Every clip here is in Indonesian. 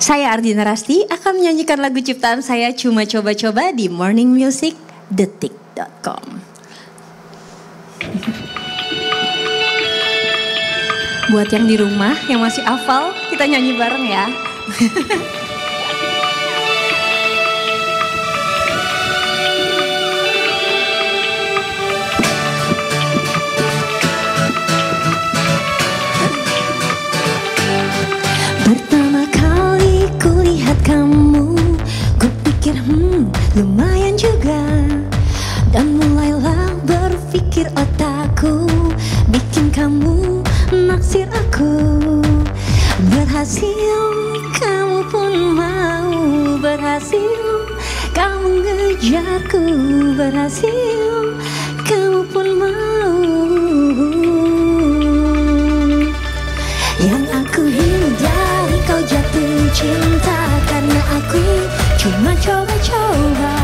Saya Ardina Rasti akan menyanyikan lagu ciptaan saya Cuma Coba-Coba di Morning Music Detik.com. Buat yang di rumah yang masih hafal, kita nyanyi bareng ya. Pertama kali kulihat kamu, kupikir lumayan juga. Dan mulailah berpikir otakku, bikin kamu naksir aku. Berhasil, kamu pun mau. Berhasil, kamu ngejarku. Berhasil, kamu pun mau. Yang aku hindari kau jatuh cinta, karena aku cuma coba-coba.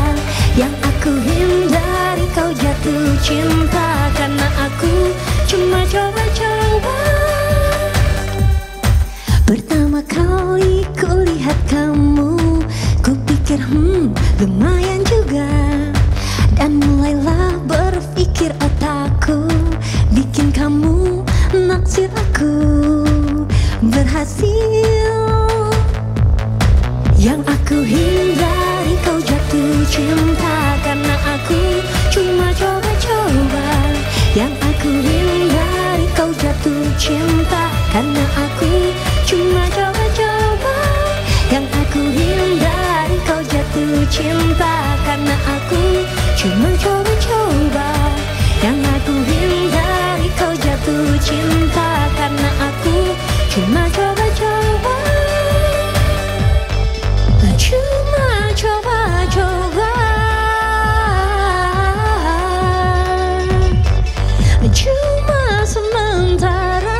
Yang aku hindari kau jatuh cinta, karena aku cuma coba-coba. Pertama kali kulihat kamu, kupikir lumayan juga. Dan mulailah berpikir otakku, bikin kamu naksir aku. Berhasil, yang aku hindari kau jatuh cinta, karena aku cuma coba-coba. Yang aku hindari kau jatuh cinta, karena aku cuma coba-coba. Yang aku hindari kau jatuh cinta, karena aku cuma coba-coba. Yang aku hindari kau jatuh cinta, karena aku cuma coba-coba. Cuma coba-coba. Cuma sementara.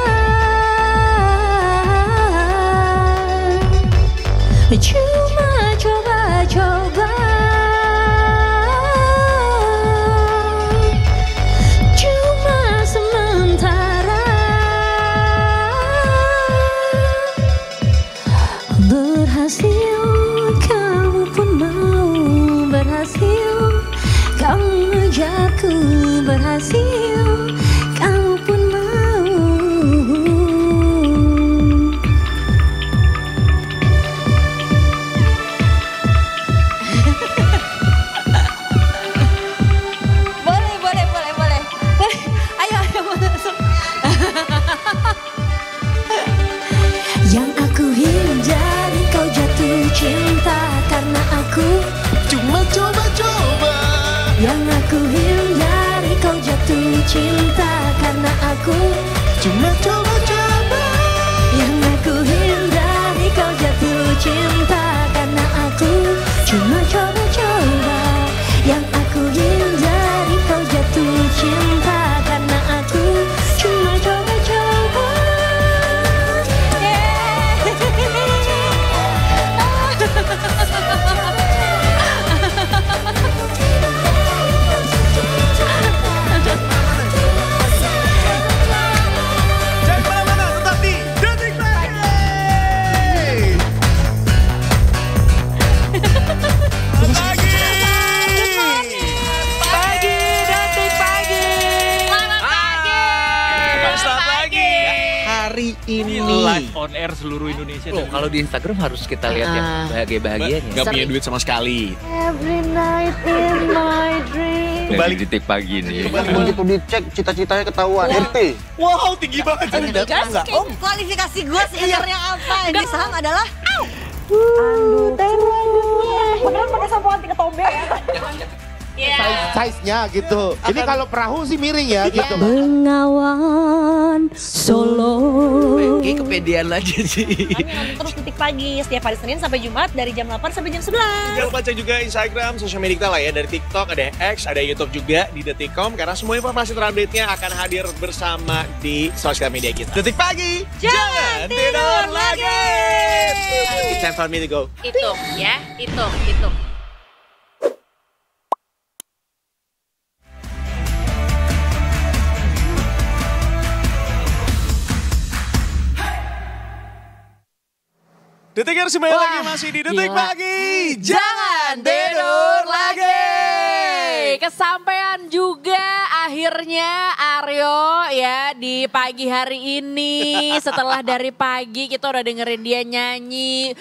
Cuma coba-coba. Cuma sementara. Berhasil, kamu pun mau. Berhasil, kamu ngejarku. Berhasil, kamu pun mau. Boleh. Ayo masuk. Yang aku hindari kau jatuh cinta, karena aku cuma coba-coba. Yang aku hindari kau jatuh cinta, karena aku Cuma coba-coba. Yang aku hindari kau jatuh cinta, karena aku cuma coba-coba. Yang aku hindari kau jatuh cinta, karena aku cuma coba-coba. Jangan kemana-mana, tetap di Detik Pagi. Pagi, Detik Pagi. Selamat pagi. Selamat pagi. Hari ini live on air seluruh Indonesia. Loh, kalau di Instagram harus kita lihat yang bahagia-bahagianya. Gak punya duit sama sekali. Every night in my dream. Kembali Detik Pagi nih. Begitu dicek cita-citanya ketahuan. RT. Wow, tinggi banget. Kualifikasi gue sebenarnya apa? Yang di saham adalah Beneran pakai sampo anti ketombe ya? Size-nya gitu. Ini kalau perahu sih miring ya gitu. Bengawan Solo. Kayak kepedean aja sih. Terus Detik Pagi setiap hari Senin sampai Jumat dari jam 8 sampai jam 11. Jangan lupa cek juga Instagram, sosial media kita lah ya. Dari TikTok, ada X, ada YouTube juga di Detik.com. Karena semua informasi terupdate-nya akan hadir bersama di sosial media kita. Detik Pagi, jangan tidur lagi. It's time for me to go. hitung ya, hitung. Detikers kembali lagi masih di Detik gila. Pagi. Jangan tidur lagi. Kesampaian juga akhirnya Aryo ya di pagi hari ini. Setelah dari pagi kita udah dengerin dia nyanyi.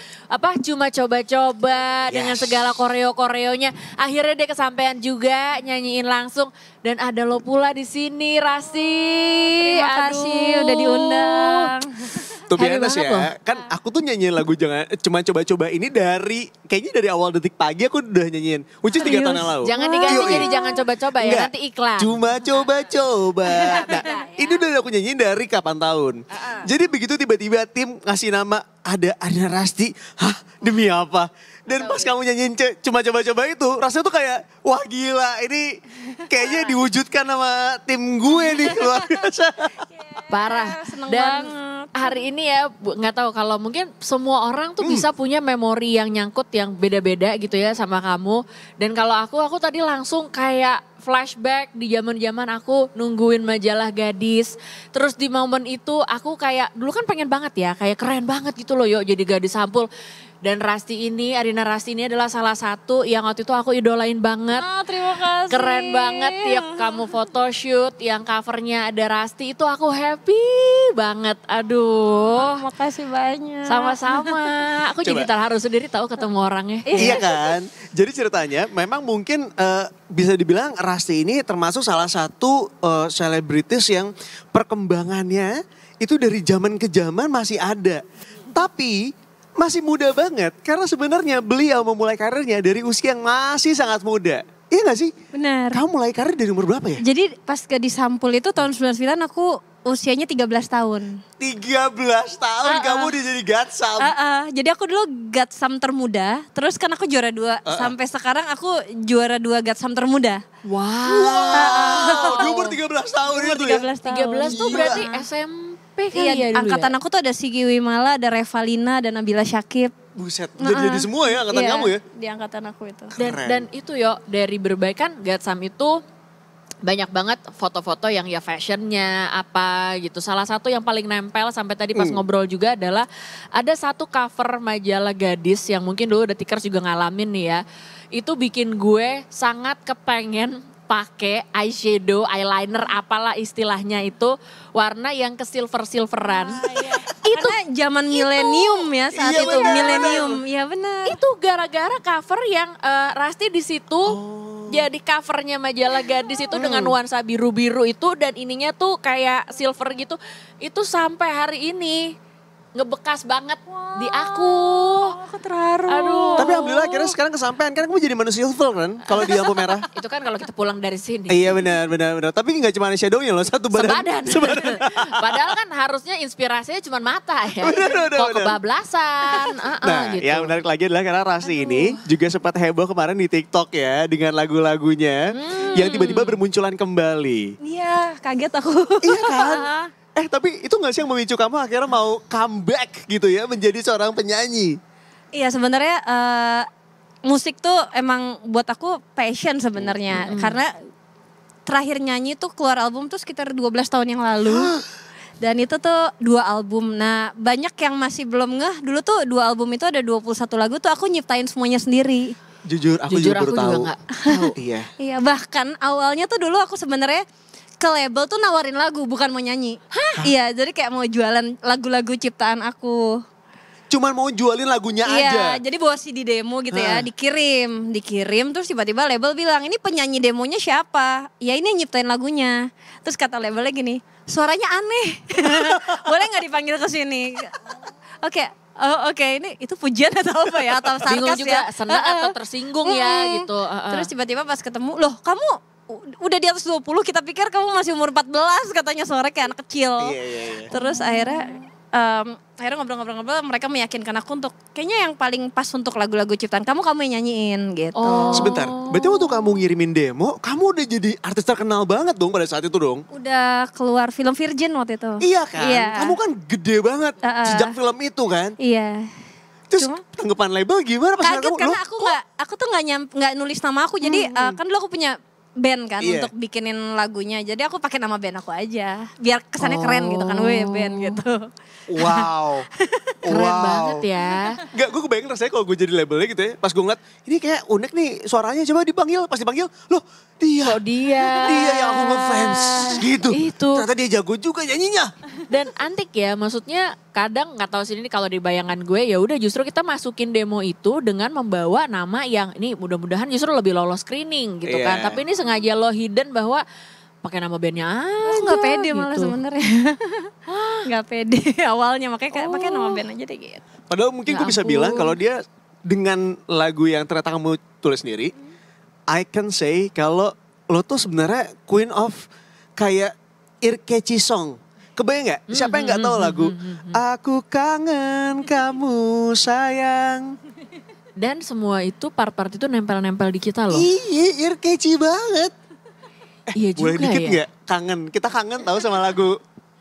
Cuma coba-coba dengan segala koreo-koreonya. Akhirnya dia kesampaian juga nyanyiin langsung. Dan ada lo pula di sini Rasti. Terima kasih udah diundang. Tuh Happy biasa banget loh. ya, kan aku tuh nyanyiin lagu Cuma Coba-Coba ini kayaknya dari awal Detik Pagi aku udah nyanyiin. Which is 3 tahun yang lalu. Jangan diganti Yoi. jadi jangan coba-coba ya, Enggak. nanti iklan. Cuma coba-coba. Nah, ini udah aku nyanyiin dari kapan tahun. Jadi begitu tiba-tiba tim ngasih nama ada Rasti. Hah, demi apa? Dan pas kamu nyanyiin Cuma Coba-Coba itu, rasanya tuh kayak, wah gila ini kayaknya diwujudkan sama tim gue nih, luar biasa. Parah. Seneng Dan banget. hari ini ya nggak tahu kalau mungkin semua orang tuh bisa punya memori yang nyangkut yang beda-beda gitu ya sama kamu. Dan kalau aku tadi langsung kayak flashback di zaman-zaman aku nungguin majalah gadis. Terus di momen itu aku kayak dulu kan pengen banget ya, kayak keren banget gitu loh yuk jadi gadis sampul. Dan Arina Rasti ini adalah salah satu yang waktu itu aku idolain banget. Terima kasih. Keren banget tiap kamu photoshoot yang covernya ada Rasti itu aku happy banget. Aduh. Makasih banyak. Sama-sama. Aku jadi Coba. terharu sendiri tahu ketemu orangnya. Iya kan? Jadi ceritanya memang mungkin bisa dibilang Rasti ini termasuk salah satu selebritis yang perkembangannya itu dari zaman ke zaman masih ada. Tapi masih muda banget karena sebenarnya beliau memulai karirnya dari usia yang masih sangat muda. Iya gak sih? Benar. Kamu mulai karir dari umur berapa ya? Jadi pas Gadis Sampul itu tahun 99 aku usianya 13 tahun. 13 tahun kamu udah jadi gatsam. Jadi aku dulu Gatsam termuda, terus kan aku juara 2. Sampai sekarang aku juara 2 Gatsam termuda. Wow, di umur 13 tahun itu ya? 13 tahun. 13 tuh berarti SMP kali Iya, ya dulu angkatan ya? aku tuh ada Sigi Wimala, ada Revalina, dan Nabila Syakib. Buset, jadi semua ya angkatan Iya, kamu ya? Di angkatan aku itu. Keren. Dan itu yo dari berbagai kan Gatsam itu banyak banget foto-foto yang ya fashionnya apa gitu. Salah satu yang paling nempel sampai tadi pas ngobrol juga adalah ada satu cover majalah gadis yang mungkin dulu Detikers juga ngalamin nih ya. Itu bikin gue sangat kepengen pakai eyeshadow, eyeliner apalah istilahnya itu warna yang ke silveran. Itu zaman milenium ya saat Iya, itu, benar. milenium. Iya benar. Itu gara-gara cover yang Rasti di situ jadi covernya majalah gadis itu dengan nuansa biru-biru itu dan ininya tuh kayak silver gitu. Itu sampai hari ini ngebekas banget di aku. Aku terharu. Aduh. Tapi alhamdulillah akhirnya sekarang kesampaian kan kamu jadi manusia silver kan kalau di lampu merah. Itu kan kalau kita pulang dari sini. Iya benar. Tapi nggak cuma shadownya loh, satu badan. Sebadan. Padahal kan harusnya inspirasinya cuma mata ya. Benar. Kok kebablasan. Nah, gitu. yang menarik lagi adalah karena Rasti ini juga sempat heboh kemarin di TikTok ya dengan lagu-lagunya yang tiba-tiba bermunculan kembali. Iya, kaget aku. Iya kan? Tapi itu gak sih yang memicu kamu akhirnya mau comeback gitu ya menjadi seorang penyanyi? Iya, sebenarnya musik tuh emang buat aku passion sebenarnya. Karena terakhir nyanyi tuh keluar album tuh sekitar 12 tahun yang lalu. Dan itu tuh 2 album. Nah, banyak yang masih belum ngeh. Dulu tuh 2 album itu ada 21 lagu tuh aku nyiptain semuanya sendiri. Jujur aku juga baru aku tahu. juga nggak tahu. Iya. Iya, bahkan awalnya tuh dulu aku sebenarnya ke label tuh nawarin lagu bukan mau nyanyi. Iya, jadi kayak mau jualan lagu-lagu ciptaan aku. Cuman mau jualin lagunya aja. Iya, jadi bawa CD demo gitu ya, dikirim terus tiba-tiba label bilang, "Ini penyanyi demonya siapa?" Ya ini yang nyiptain lagunya. Terus kata labelnya gini, "Suaranya aneh. Boleh nggak dipanggil ke sini?" Oke, ini itu pujian atau apa ya? Atau sarkas Bingung juga ya? senang atau tersinggung ya gitu. Terus tiba-tiba pas ketemu, "Loh, kamu udah di atas 20, kita pikir kamu masih umur 14," katanya, suara kayak anak kecil. Iya. Terus akhirnya ngobrol-ngobrol mereka meyakinkan aku untuk kayaknya yang paling pas untuk lagu-lagu ciptaan kamu yang nyanyiin gitu. Sebentar, berarti waktu kamu ngirimin demo, kamu udah jadi artis terkenal banget dong pada saat itu dong? Udah keluar film Virgin waktu itu. Iya kan? Iya. Kamu kan gede banget sejak film itu kan? Iya. Terus tanggapan label gimana pas Kaget kamu? karena "Loh, aku tuh nggak nulis nama aku. Jadi kan dulu aku punya band kan Iya. untuk bikinin lagunya. Jadi aku pakai nama band aku aja. Biar kesannya keren gitu kan, weh band gitu. Wow. Keren banget ya. Enggak, gue kebayang rasanya kalau gue jadi labelnya gitu ya. Pas gue ngeliat, ini kayak unik nih suaranya, coba dipanggil. Pas dipanggil, loh dia. Oh dia. Dia yang aku ngefans gitu. Itu. Ternyata dia jago juga nyanyinya. Dan antik ya, maksudnya kadang nggak tahu sih ini kalau di bayangan gue ya udah justru kita masukin demo itu dengan membawa nama yang ini mudah-mudahan justru lebih lolos screening gitu kan. Iya. Tapi ini sengaja lo hidden bahwa pakai nama bandnya aja. Nggak pede malah gitu. sebenarnya. Nggak pede awalnya, makanya kayak pakai nama band aja deh gitu. Padahal mungkin Ya gue bisa ampun. bilang kalau dia dengan lagu yang ternyata kamu tulis sendiri, I can say kalau lo tuh sebenarnya queen of kayak ear catchy song. Kebayang gak? Siapa yang gak tahu lagu Aku kangen kamu sayang. Dan semua itu part-part itu nempel-nempel di kita loh. Iya, ear catchy banget. Iya Boleh juga dikit ya. gak? Kangen, kita kangen tahu sama lagu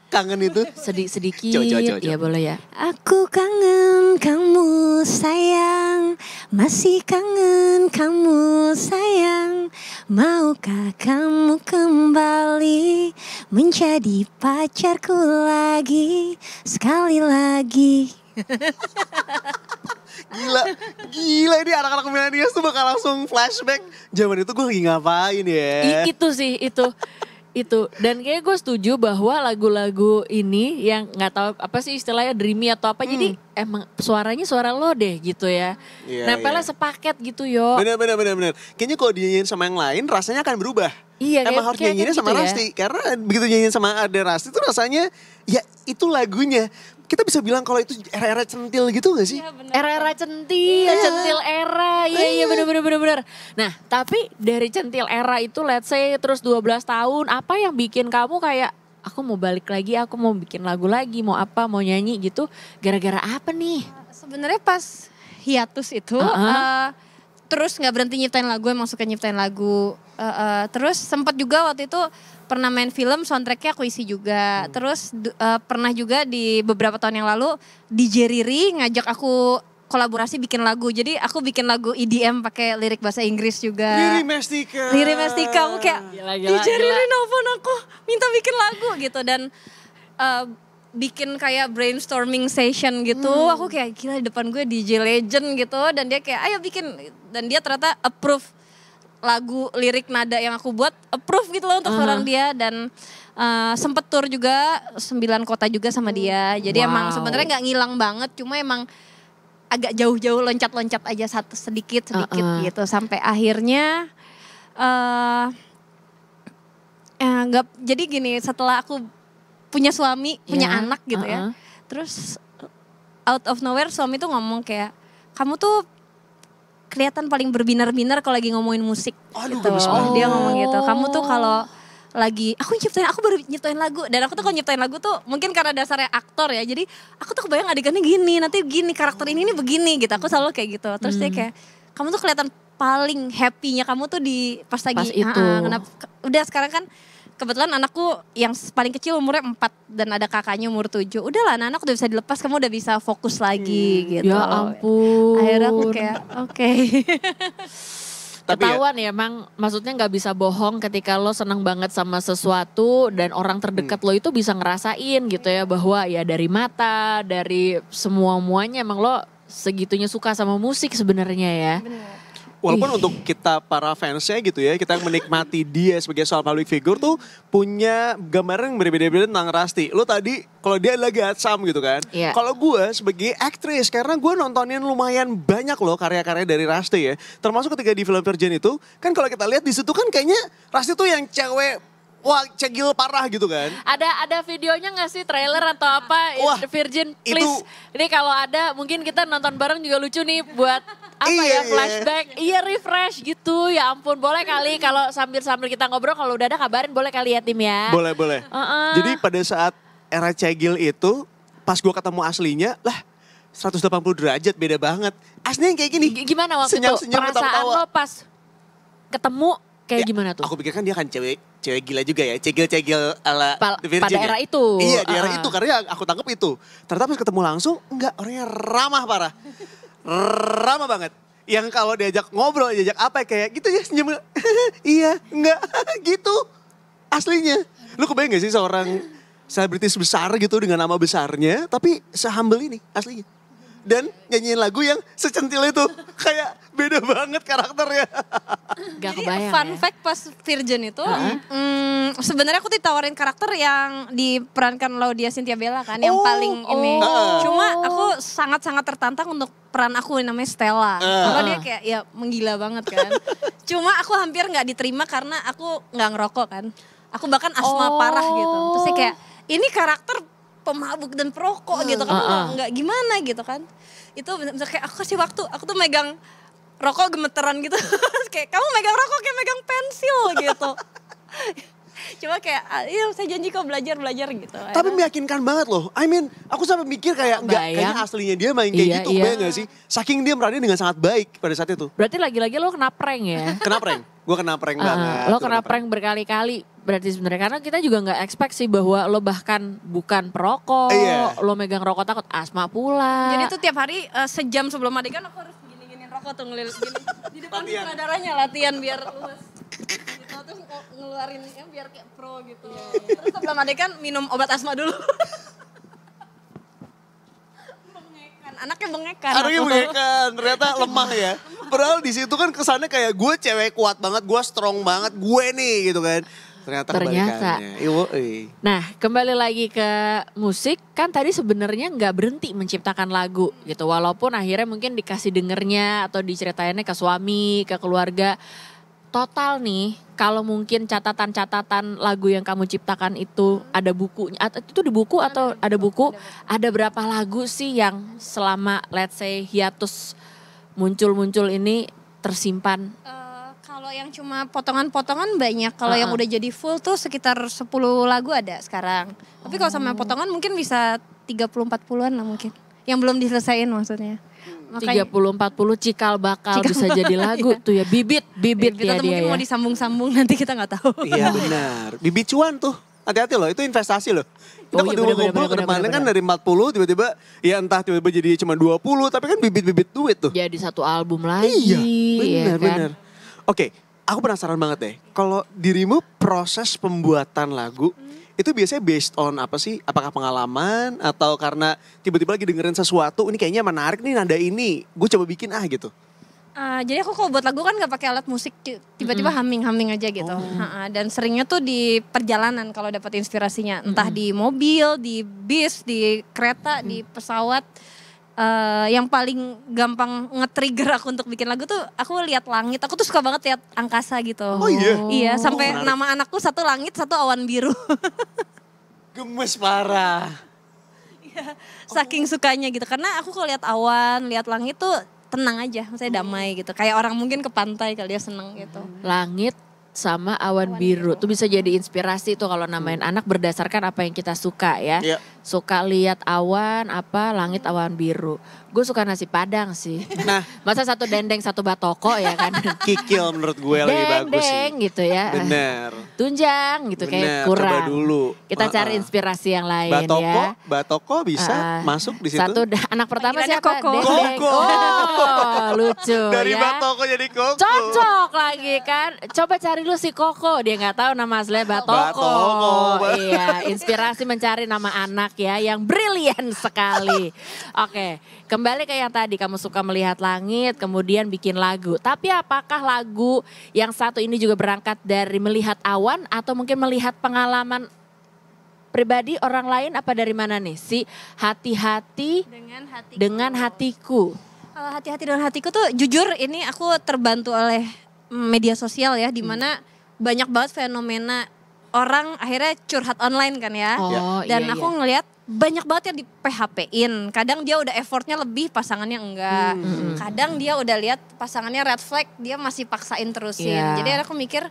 Kangen itu. Sedikit, Coba. ya boleh ya. Aku kangen kamu sayang, masih kangen kamu sayang. Maukah kamu kembali menjadi pacarku lagi, sekali lagi. Gila ini anak-anak milenial tuh bakal langsung flashback. Zaman itu gue lagi ngapain ya? Itu sih, itu. Dan kayaknya gue setuju bahwa lagu-lagu ini yang nggak tahu apa sih istilahnya dreamy atau apa. Jadi emang suaranya suara lo deh gitu ya. Iya, Nempelnya iya. sepaket gitu yo. Bener. Kayaknya kalau dinyanyiin sama yang lain rasanya akan berubah. Iya, Emang harus nyanyiinnya sama gitu ya. Rasti. Karena begitu nyanyiin sama ada Rasti tuh rasanya ya itu lagunya. Kita bisa bilang kalau itu era-era centil gitu gak sih? Era-era centil era. Iya bener. Nah tapi dari centil era itu let's say terus 12 tahun. Apa yang bikin kamu kayak aku mau balik lagi, aku mau bikin lagu lagi, mau apa, mau nyanyi gitu. Gara-gara apa nih? Sebenarnya pas hiatus itu, terus nggak berhenti nyiptain lagu, emang suka nyiptain lagu. Terus sempat juga waktu itu pernah main film, soundtracknya aku isi juga. Terus pernah juga di beberapa tahun yang lalu DJ Riri ngajak aku kolaborasi bikin lagu. Jadi aku bikin lagu EDM pakai lirik bahasa Inggris juga. Riri Mestika. Aku kayak Gila. DJ Riri nelfon aku minta bikin lagu gitu. Dan bikin kayak brainstorming session gitu. Aku kayak gila di depan gue DJ legend gitu. Dan dia kayak ayo bikin. Dan dia ternyata approve lagu lirik nada yang aku buat, approve gitu loh untuk seorang dia. Dan sempet tour juga 9 kota juga sama dia. Jadi emang sebenarnya nggak ngilang banget, cuma emang agak jauh-jauh loncat-loncat aja sedikit gitu sampai akhirnya jadi gini, setelah aku punya suami, punya anak gitu ya. Terus out of nowhere suami tuh ngomong kayak, kamu tuh kelihatan paling berbinar-binar kalau lagi ngomongin musik. Aduh, gitu. gemes banget. Dia ngomong gitu. Kamu tuh kalau lagi, aku baru nyiptain lagu. Dan aku tuh kalau nyiptain lagu tuh mungkin karena dasarnya aktor ya. Jadi aku tuh kebayang adegannya gini, nanti gini, karakter ini begini gitu. Aku selalu kayak gitu. Terus dia kayak, kamu tuh kelihatan paling happy-nya kamu tuh di pas lagi. Pas itu. Kenapa? Udah sekarang kan kebetulan anakku yang paling kecil umurnya 4 dan ada kakaknya umur 7. Udahlah anak udah bisa dilepas, kamu udah bisa fokus lagi gitu. Ya ampun. Akhirnya aku kayak oke. Tapi ya, Ketahuan ya emang maksudnya nggak bisa bohong ketika lo senang banget sama sesuatu dan orang terdekat lo itu bisa ngerasain gitu ya bahwa ya dari mata, dari semua-muanya emang lo segitunya suka sama musik sebenarnya ya. walaupun untuk kita para fansnya gitu ya, kita yang menikmati dia sebagai soal public figure tuh punya gambaran yang berbeda-beda tentang Rasti. Lo tadi kalau dia adalah Gatsam gitu kan. Iya. Kalau gue sebagai aktris, karena gue nontonin lumayan banyak loh karya-karya dari Rasti ya. Termasuk ketika di film Virgin itu, kan kalau kita lihat di situ kan kayaknya Rasti tuh yang cewek, wah cegil parah gitu kan. Ada videonya gak sih trailer atau apa? Wah, Virgin itu- please. Ini kalau ada mungkin kita nonton bareng juga lucu nih buat apa Iya, ya iya. flashback. Iya refresh gitu. Ya ampun boleh kali kalau sambil kita ngobrol kalau udah ada kabarin boleh kali ya tim ya. Boleh, boleh. Uh-uh. Jadi pada saat era cegil itu, pas gue ketemu aslinya, lah 180 derajat beda banget. Aslinya yang kayak gini. Gimana waktu itu Senyum-senyum, perasaan ketawa-ketawa. lo pas ketemu kayak Ya, gimana tuh? Aku pikir kan dia kan cewek gila juga ya, cegil-cegil ala The Virgin pada ya. era itu. Iya di era itu, karena aku tangkap itu. Ternyata pas ketemu langsung, enggak, orangnya ramah parah. Ramah banget. yang kalau diajak ngobrol, diajak apa kayak gitu ya senyum. Iya, enggak gitu. Aslinya. Lu kebayang gak sih seorang selebritis besar gitu dengan nama besarnya, tapi se-humble ini aslinya. Dan nyanyiin lagu yang secentil itu. Kayak beda banget karakternya. Gak Jadi kebayang fun ya. fact pas Virgin itu, sebenarnya aku ditawarin karakter yang diperankan Laudia Cynthia Bella kan, yang paling ini. Cuma aku sangat-sangat tertantang untuk peran aku yang namanya Stella. Karena dia kayak ya menggila banget kan. Cuma aku hampir nggak diterima karena aku nggak ngerokok kan. Aku bahkan asma parah gitu. Terus saya kayak ini karakter pemabuk dan perokok gitu kan, nggak gimana gitu kan. Itu misalnya kayak aku kasih waktu, aku tuh megang rokok gemeteran gitu. Kayak kamu megang rokok kayak megang pensil gitu. Cuma kayak iya saya janji kok belajar gitu. Tapi meyakinkan banget loh. I mean, aku sampai mikir kayak enggak, kayaknya aslinya dia main kayak gitu. Bayang gak sih? Saking dia merannya dengan sangat baik pada saat itu. Berarti lagi-lagi lo kena prank ya? Kena prank? Gue kena prank banget. Lo kena prank berkali-kali berarti sebenarnya. Karena kita juga gak expect sih bahwa lo bahkan bukan perokok. Lo megang rokok takut asma pula. Jadi tuh tiap hari sejam sebelum adegan aku harus gini-giniin rokok tuh ngelil gini. Di depan sutradaranya latihan biar luas. Gitu, terus ngeluarin biar kayak pro gitu. Terus sebelum adegan minum obat asma dulu. Anaknya bengekan. Anaknya bengekan, ternyata lemah ya. Padahal di situ kan kesannya kayak gue cewek kuat banget, gue strong banget, gue nih gitu kan. Ternyata kebalikannya. Nah, kembali lagi ke musik, kan tadi sebenarnya nggak berhenti menciptakan lagu gitu. Walaupun akhirnya mungkin dikasih dengernya atau diceritainnya ke suami, ke keluarga. Total nih, kalau mungkin catatan-catatan lagu yang kamu ciptakan itu ada bukunya, itu di buku atau ada buku, ada berapa lagu sih yang selama let's say hiatus muncul-muncul ini tersimpan? Kalau yang cuma potongan-potongan banyak, kalau yang udah jadi full tuh sekitar 10 lagu ada sekarang. Tapi kalau sama potongan mungkin bisa 30-40an lah mungkin. Yang belum diselesain maksudnya. 30-40 cikal bakal bisa jadi lagu tuh ya, bibit ya dia mungkin ya. mau disambung-sambung nanti kita nggak tahu. Iya benar, bibit cuan tuh, hati-hati loh, itu investasi loh. Kita dulu ngumpul ke depannya kan dari 40 tiba-tiba ya entah tiba-tiba jadi cuma 20 tapi kan bibit-bibit duit tuh. Jadi satu album lagi. Iya benar ya kan? benar. Oke, aku penasaran banget deh, kalau dirimu proses pembuatan lagu itu biasanya based on apa sih? Apakah pengalaman atau karena tiba-tiba lagi dengerin sesuatu, ini kayaknya menarik nih nada ini, gue coba bikin gitu. Jadi aku kalau buat lagu kan gak pakai alat musik, tiba-tiba humming aja gitu. Dan seringnya tuh di perjalanan kalau dapat inspirasinya, entah di mobil, di bis, di kereta, di pesawat. Yang paling gampang nge-trigger aku untuk bikin lagu tuh aku lihat langit. Aku tuh suka banget lihat angkasa gitu. Oh iya? Iya, sampai nama anakku satu langit, satu awan biru. Gemes parah. Saking sukanya gitu. Karena aku kalau lihat awan, lihat langit tuh tenang aja, maksudnya damai gitu. Kayak orang mungkin ke pantai kali dia seneng gitu. Langit sama awan biru tuh bisa jadi inspirasi tuh kalau namain anak berdasarkan apa yang kita suka ya. Iya. Suka lihat awan apa langit awan biru. Gue suka nasi padang sih. Nah, masa satu dendeng satu batoko ya kan. kikil menurut gue lebih bagus sih. Dendeng gitu ya. Bener. Tunjang gitu kayak kurang. Coba dulu. Kita cari inspirasi yang lain Batoko bisa masuk di situ. Satu anak pertama Panggilannya siapa? Koko. Dendeng. Koko. Oh, lucu Dari ya. Batoko jadi Koko. Cocok lagi kan. Coba cari dulu si Koko. Dia gak tahu nama aslinya Batoko. Iya, inspirasi mencari nama anak ya yang brilian sekali. Oke, kembali ke yang tadi kamu suka melihat langit kemudian bikin lagu. Tapi apakah lagu yang satu ini juga berangkat dari melihat awan atau mungkin melihat pengalaman pribadi orang lain, apa dari mana nih? Si hati-hati dengan hatiku. Hati-hati dengan hatiku tuh jujur ini aku terbantu oleh media sosial ya, di mana banyak banget fenomena orang akhirnya curhat online kan ya. Dan aku ngelihat banyak banget yang di PHP-in. Kadang dia udah effortnya lebih, pasangannya enggak. Kadang dia udah lihat pasangannya red flag, dia masih paksain terusin. Jadi aku mikir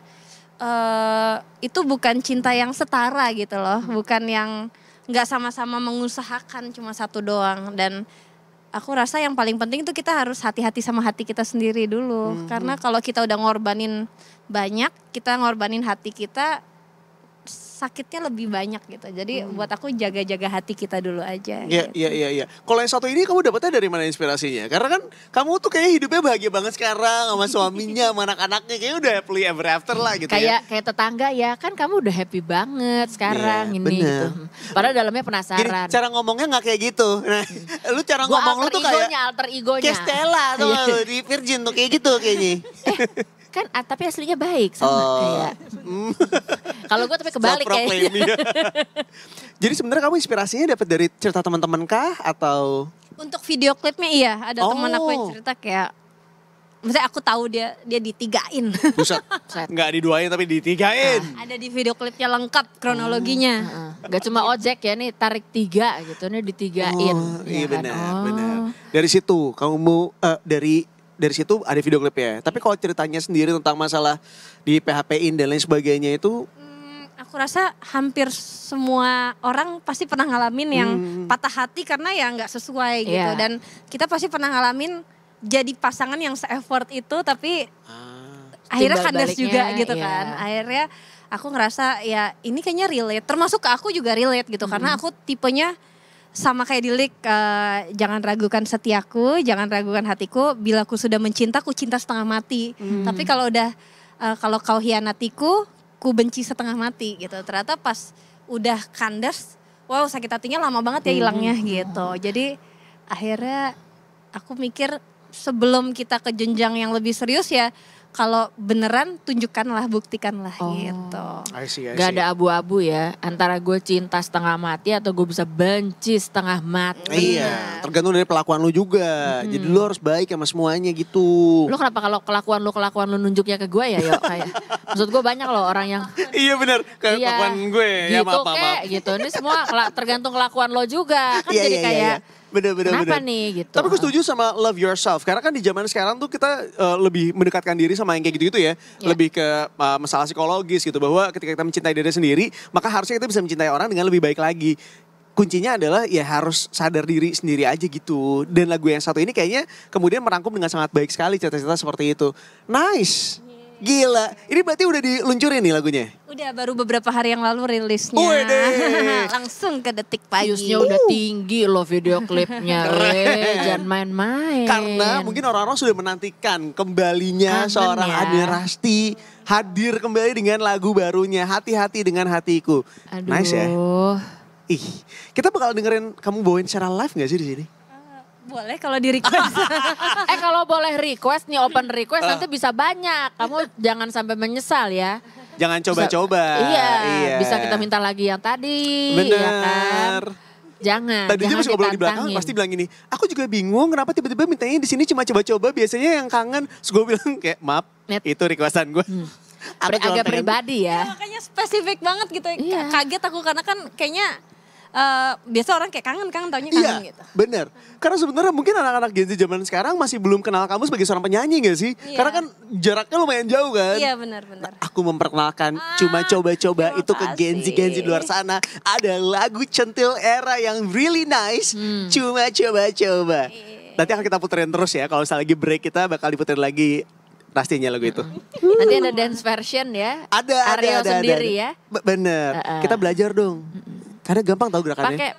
itu bukan cinta yang setara gitu loh. Bukan yang enggak sama-sama mengusahakan cuma satu doang. Dan aku rasa yang paling penting itu kita harus hati-hati sama hati kita sendiri dulu. Karena kalau kita udah ngorbanin banyak, kita ngorbanin hati kita, sakitnya lebih banyak gitu. Jadi buat aku jaga-jaga hati kita dulu aja. Iya, gitu. iya. Kalau yang satu ini kamu dapetnya dari mana inspirasinya? Karena kan kamu tuh kayaknya hidupnya bahagia banget sekarang sama suaminya, sama anak-anaknya. Kayaknya udah happily ever after lah gitu ya. Kayak tetangga ya, kan kamu udah happy banget sekarang Iya, ini bener. gitu. Padahal dalamnya Gini, penasaran. cara ngomongnya gak kayak gitu. Nah, lu cara Gua ngomong lu tuh kayak alter egonya. kayak Stella tuh lu di Virgin tuh kayak gitu kayaknya. Kan tapi aslinya baik sama kayak. Kalau gue tapi kebalik Self-proclaim, kayaknya. iya. Jadi sebenarnya kamu inspirasinya dapat dari cerita teman-teman kah atau? Untuk video klipnya iya, ada teman aku yang cerita kayak, maksudnya aku tahu dia ditigain. Buset, nggak diduain tapi ditigain. Ada di video klipnya lengkap kronologinya. Gak cuma ojek ya nih, tarik 3 gitu nih ditigain. Oh, iya Ya kan? benar. Dari situ kamu mau dari situ ada video klipnya. Tapi kalau ceritanya sendiri tentang masalah di PHP-in dan lain sebagainya itu, Aku rasa hampir semua orang pasti pernah ngalamin yang patah hati karena ya nggak sesuai gitu. Iya. Dan kita pasti pernah ngalamin jadi pasangan yang se-effort itu tapi akhirnya Timbal kandas baliknya, juga gitu iya. kan. Akhirnya aku ngerasa ya ini kayaknya relate. Termasuk ke aku juga relate gitu. Karena aku tipenya sama kayak Dilik, jangan ragukan setiaku, jangan ragukan hatiku. Bila aku sudah mencinta, ku cinta setengah mati. Tapi kalau kau hianatiku, ku benci setengah mati gitu. Ternyata pas udah kandas, wow sakit hatinya lama banget ya hilangnya gitu. Jadi akhirnya aku mikir sebelum kita ke jenjang yang lebih serius ya, kalau beneran tunjukkanlah, buktikanlah gitu. I see. Gak ada abu-abu ya, antara gue cinta setengah mati atau gue bisa benci setengah mati. Iya, tergantung dari pelakuan lu juga. Jadi lu harus baik sama semuanya gitu. Lu kenapa kalau kelakuan lu nunjuknya ke gue ya Yo? Kayak, maksud gue banyak loh orang yang Iya benar, kayak kelakuan gue. Ya gitu maaf. gitu. Ini semua tergantung kelakuan lo juga. Kan Iya, jadi iya, kayak iya. Bener. kenapa nih gitu. Tapi gue setuju sama love yourself. Karena kan di zaman sekarang tuh kita lebih mendekatkan diri sama yang kayak gitu-gitu ya. Lebih ke masalah psikologis gitu. Bahwa ketika kita mencintai diri sendiri, maka harusnya kita bisa mencintai orang dengan lebih baik lagi. Kuncinya adalah ya harus sadar diri sendiri aja gitu. Dan lagu yang satu ini kayaknya kemudian merangkum dengan sangat baik sekali cerita-cerita seperti itu. Nice. Gila. Ini berarti udah diluncurin nih lagunya? Udah baru beberapa hari yang lalu rilisnya. Wede. Langsung ke Detik Pagi. Viewsnya udah tinggi loh video klipnya. Jangan main-main. Karena mungkin orang-orang sudah menantikan kembalinya Kangen seorang ya. Adi Rasti hadir kembali dengan lagu barunya Hati-Hati Dengan Hatiku. Aduh. Nice ya. Ih, kita bakal dengerin kamu bawain secara live gak sih di sini? Boleh kalau di request. Kalau boleh request nih, open request nanti bisa banyak. Kamu jangan sampai menyesal ya. Jangan coba-coba. Iya, bisa kita minta lagi yang tadi. Bener. Ya kan? Jangan. Tadinya jangan masih ngobrol di belakang ditantangin. pasti bilang gini, aku juga bingung kenapa tiba-tiba mintanya di sini cuma coba-coba, biasanya yang kangen. Terus gue bilang kayak maaf, Net. itu requestan gue. Aku cuma Agak pengen- pribadi ya. Makanya spesifik banget gitu. Iya. Kaget aku karena kan kayaknya biasa orang kayak kangen taunya Iya, kangen gitu. bener. Karena sebenarnya mungkin anak-anak Gen Z zaman sekarang masih belum kenal kamu sebagai seorang penyanyi gak sih? Iya. Karena kan jaraknya lumayan jauh kan? Iya benar. Aku memperkenalkan cuma coba-coba terima itu ke Gen Z di luar kasih. sana. Ada lagu centil era yang really nice. Cuma coba-coba. Nanti akan kita puterin terus ya. Kalau misalnya lagi break kita bakal diputerin lagi pastinya lagu itu. Nanti ada dance version ya. Ada. Aryo sendiri ya. Bener. Kita belajar dong. Karena gampang tahu gerakannya. Pakai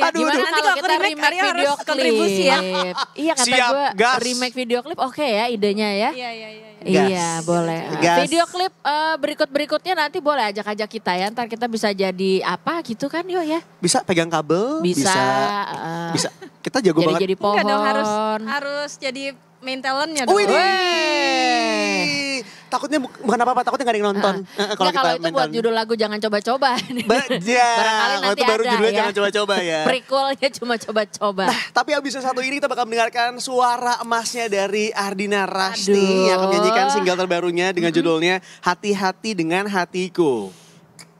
Aduh, gimana nanti kalau kalau kita remake, remake Arya harus video klip? kontribusi ya. Iya kata Siap, gue gas. remake video klip oke ya idenya ya. Iya. Iya boleh. Gas. Video klip berikutnya nanti boleh ajak-ajak kita ya. Ntar kita bisa jadi apa gitu kan yuk ya. Bisa pegang kabel, Bisa. bisa. Kita jago banget. Jadi pohon. Enggak dong harus jadi main talentnya dong. Wih, takutnya bukan apa-apa, takutnya gak ada yang nonton. Kalau itu buat mental. judul lagu jangan coba-coba. Barangkali Kalau nanti itu baru ada judulnya ya. jangan coba-coba ya. Prequelnya cuma coba-coba. Nah, tapi abis yang satu ini kita bakal mendengarkan suara emasnya dari Ardina Rasti Aduh. yang akan menyanyikan single terbarunya dengan judulnya Hati-Hati Dengan Hatiku.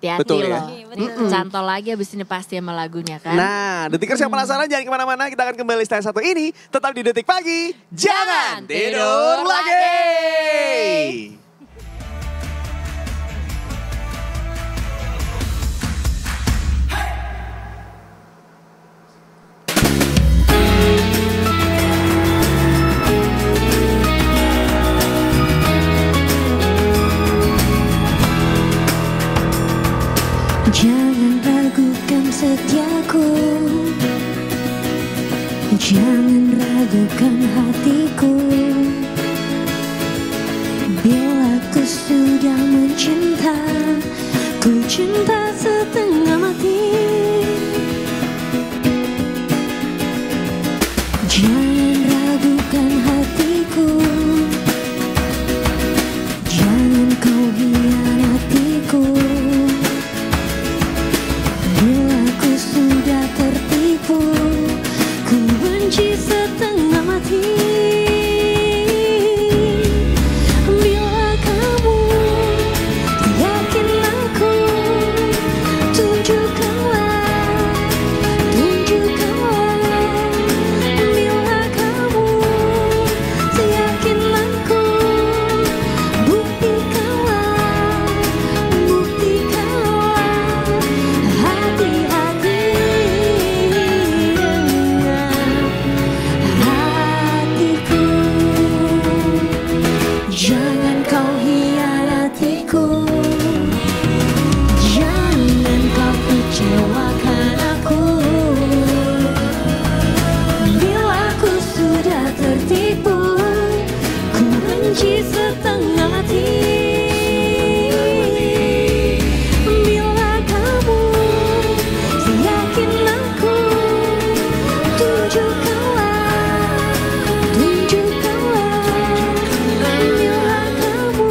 Hati-hati Betul ya? loh. Cantol lagi abis ini pasti sama lagunya kan. Nah, Detikers yang penasaran jangan kemana-mana, kita akan kembali setelah satu ini. Tetap di Detik Pagi, jangan tidur lagi. Jangan ragukan setiaku, jangan ragukan hatiku. Bila ku sudah mencinta, ku cinta setengah mati. Jangan ragukan hatiku, jangan kau hianatiku. Bila ku sudah tertipu, ku benci setengah mati. Bila kamu yakin aku, tunjukkanlah, tunjukkanlah. Bila kamu yakin aku, buktikanlah, buktikanlah. Hati-hati dengan hatiku, jangan kau hianatiku, jangan kau kecewakan aku. Bila ku sudah tertipu, ku benci setengah mati. Bila kamu yakin aku, tunjukkanlah, tunjukkanlah. Bila kamu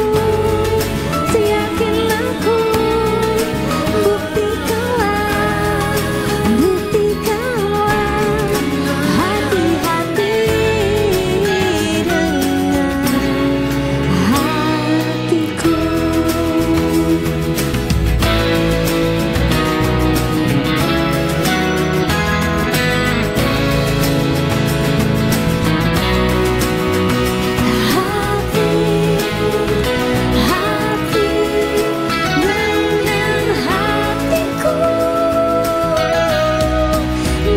yakin aku, buktikanlah, buktikanlah. Hati-hati dengan hatiku. Hati-hati dengan hatiku.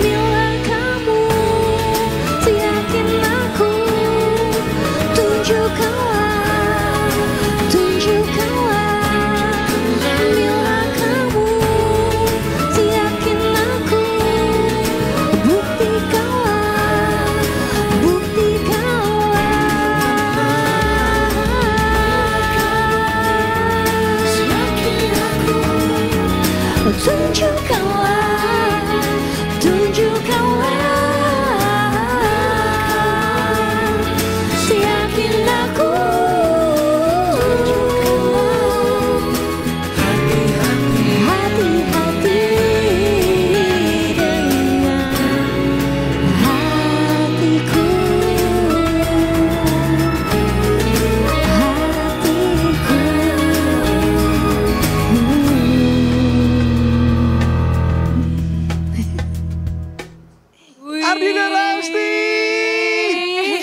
Bila kamu yakin aku, tunjukkanlah, tunjukkanlah. Bila kamu yakin aku, buktikanlah, buktikanlah. Yakin aku, tunjukkanlah, tunjukkanlah. Yakin aku, hati-hati dengan hatiku, Ardina Rasti.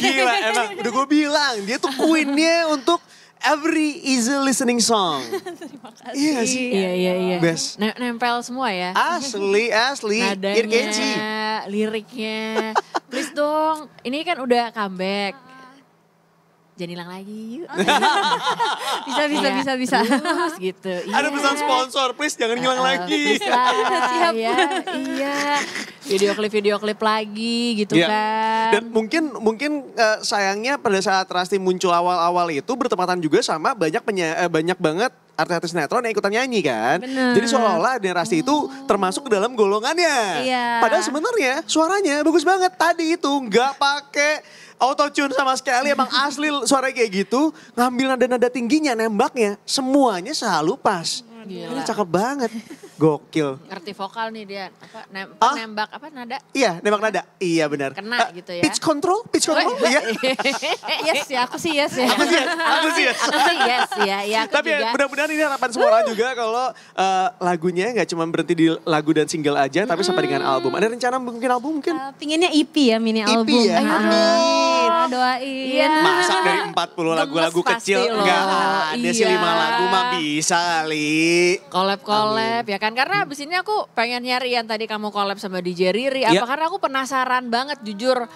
Gila emang, udah gue bilang dia tuh queennya untuk every easy listening song. Terima kasih. Iya gak sih? Iya. Best. Nempel semua ya. Asli. Nadanya, liriknya. Please dong, ini kan udah comeback. Jangan hilang lagi yuk. Bisa. Terus gitu. Ada Iya. pesan sponsor, please jangan hilang lagi. Please lah, Siap. ya, iya. Video klip lagi gitu Iya. kan. Dan mungkin sayangnya pada saat Rasti muncul awal-awal itu bertepatan juga sama banyak banget artis-artis sinetron yang ikutan nyanyi kan. Bener. Jadi seolah-olah Ardina Rasti itu termasuk ke dalam golongannya. Iya. Padahal sebenarnya suaranya bagus banget tadi itu nggak pakai autotune sama sekali, emang asli suara kayak gitu, ngambil nada-nada tingginya, nembaknya, semuanya selalu pas. Gila. Ini cakep banget, gokil. Ngerti vokal nih dia. Apa Ah? nembak apa nada? Iya, nembak nada, iya benar. Kena gitu ya. Pitch control, iya. Yes ya, aku sih yes ya. Aku sih ya. Aku sih yes ya, ya aku Tapi juga. ya, mudah-mudahan ini harapan semua orang juga kalau lagunya nggak cuma berhenti di lagu dan single aja, tapi sampai dengan album. Ada rencana mungkin album mungkin? Pinginnya EP ya, mini EP album. ya? Amin. Doain. Iya. Masa dari 40 lagu-lagu Gemes kecil pasti loh. nggak ada sih Iya. 5 lagu mah bisa kali. Collab ya kan. Karena abis ini aku pengen nyari yang tadi kamu collab sama DJ Riri. Apa Iya. karena aku penasaran banget jujur.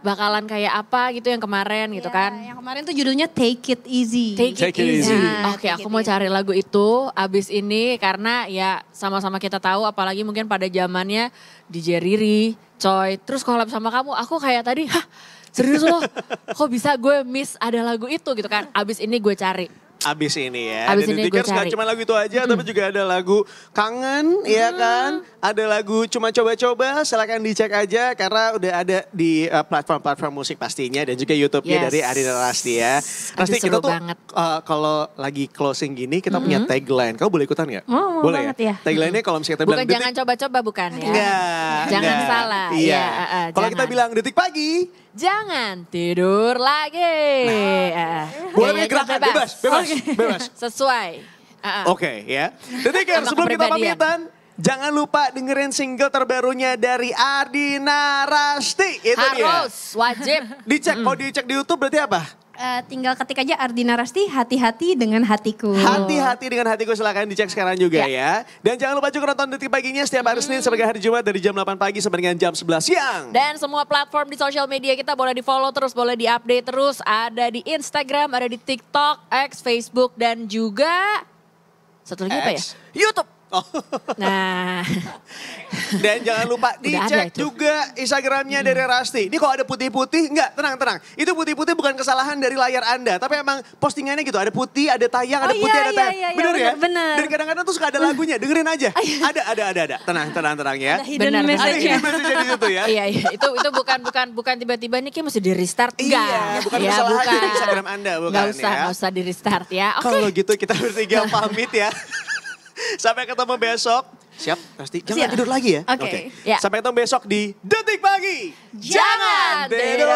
bakalan kayak apa gitu yang kemarin gitu Iya, kan. Yang kemarin tuh judulnya Take It Easy. Take Take it easy. Nah, Oke, Take aku It mau Easy. cari lagu itu abis ini karena ya sama-sama kita tahu apalagi mungkin pada zamannya DJ Riri, Coy, terus collab sama kamu, aku kayak tadi, hah serius loh, kok bisa gue miss ada lagu itu gitu kan. Abis ini gue cari. Abis ini ya. Abis Dan ini di gue Tikers gak cari. cuma lagu itu aja, tapi juga ada lagu Kangen, ya kan? Ada lagu Cuma Coba-Coba, silakan dicek aja karena udah ada di platform-platform musik pastinya dan juga YouTube-nya Yes. dari Ardina Rasti ya. Aduh, Rasti kita seru tuh banget. kalau lagi closing gini kita punya tagline. Kamu boleh ikutan gak? Mau Boleh banget ya. Tagline-nya kalau misalnya kita Bukan bilang jangan coba-coba bukan ya. Enggak. Jangan enggak. salah. Iya. Ya, Kalau kita jangan. bilang detik pagi, Jangan tidur lagi. boleh Kayaknya gerakan bebas. Sesuai. Oke ya. Detikers, Sama sebelum kita kepribadian. pamitan, jangan lupa dengerin single terbarunya dari Ardina Rasti. Itu dia. Harus, wajib. Dicek, kalau dicek di YouTube berarti apa? Tinggal ketik aja Ardina Rasti, hati-hati dengan hatiku. Hati-hati dengan hatiku, silahkan dicek sekarang juga ya. Dan jangan lupa juga nonton Detik Paginya setiap hari Senin sampai hari Jumat dari jam 8 pagi sampai dengan jam 11 siang. Dan semua platform di sosial media kita boleh di follow terus, boleh di update terus. Ada di Instagram, ada di TikTok, X, Facebook, dan juga satu lagi apa ya? X. YouTube. Oh. Nah, Dan jangan lupa Udah ada dicek itu. juga Instagramnya dari Rasti. Ini kalau ada putih-putih, enggak, tenang. Itu putih-putih bukan kesalahan dari layar Anda. Tapi emang postingannya gitu, ada putih, ada tayang, ada Oh, putih, iya, ada iya, tayang. iya, Bener ya? bener. Dan kadang-kadang tuh suka ada lagunya, dengerin aja. Ada. Tenang ya. Ada hidden Benar, Ada message ya. hidden message di situ ya. iya itu bukan tiba-tiba nih kayak mesti di restart. Enggak. Iya, bukan Ya, kesalahan bukan. dari Instagram Anda, bukan Nggak usah di restart ya. Oke. Kalau gitu kita bertiga pamit ya. Sampai ketemu besok. Siap, pasti. Jangan Siap. tidur lagi ya. Oke. Ya. Sampai ketemu besok di Detik Pagi. Jangan tidur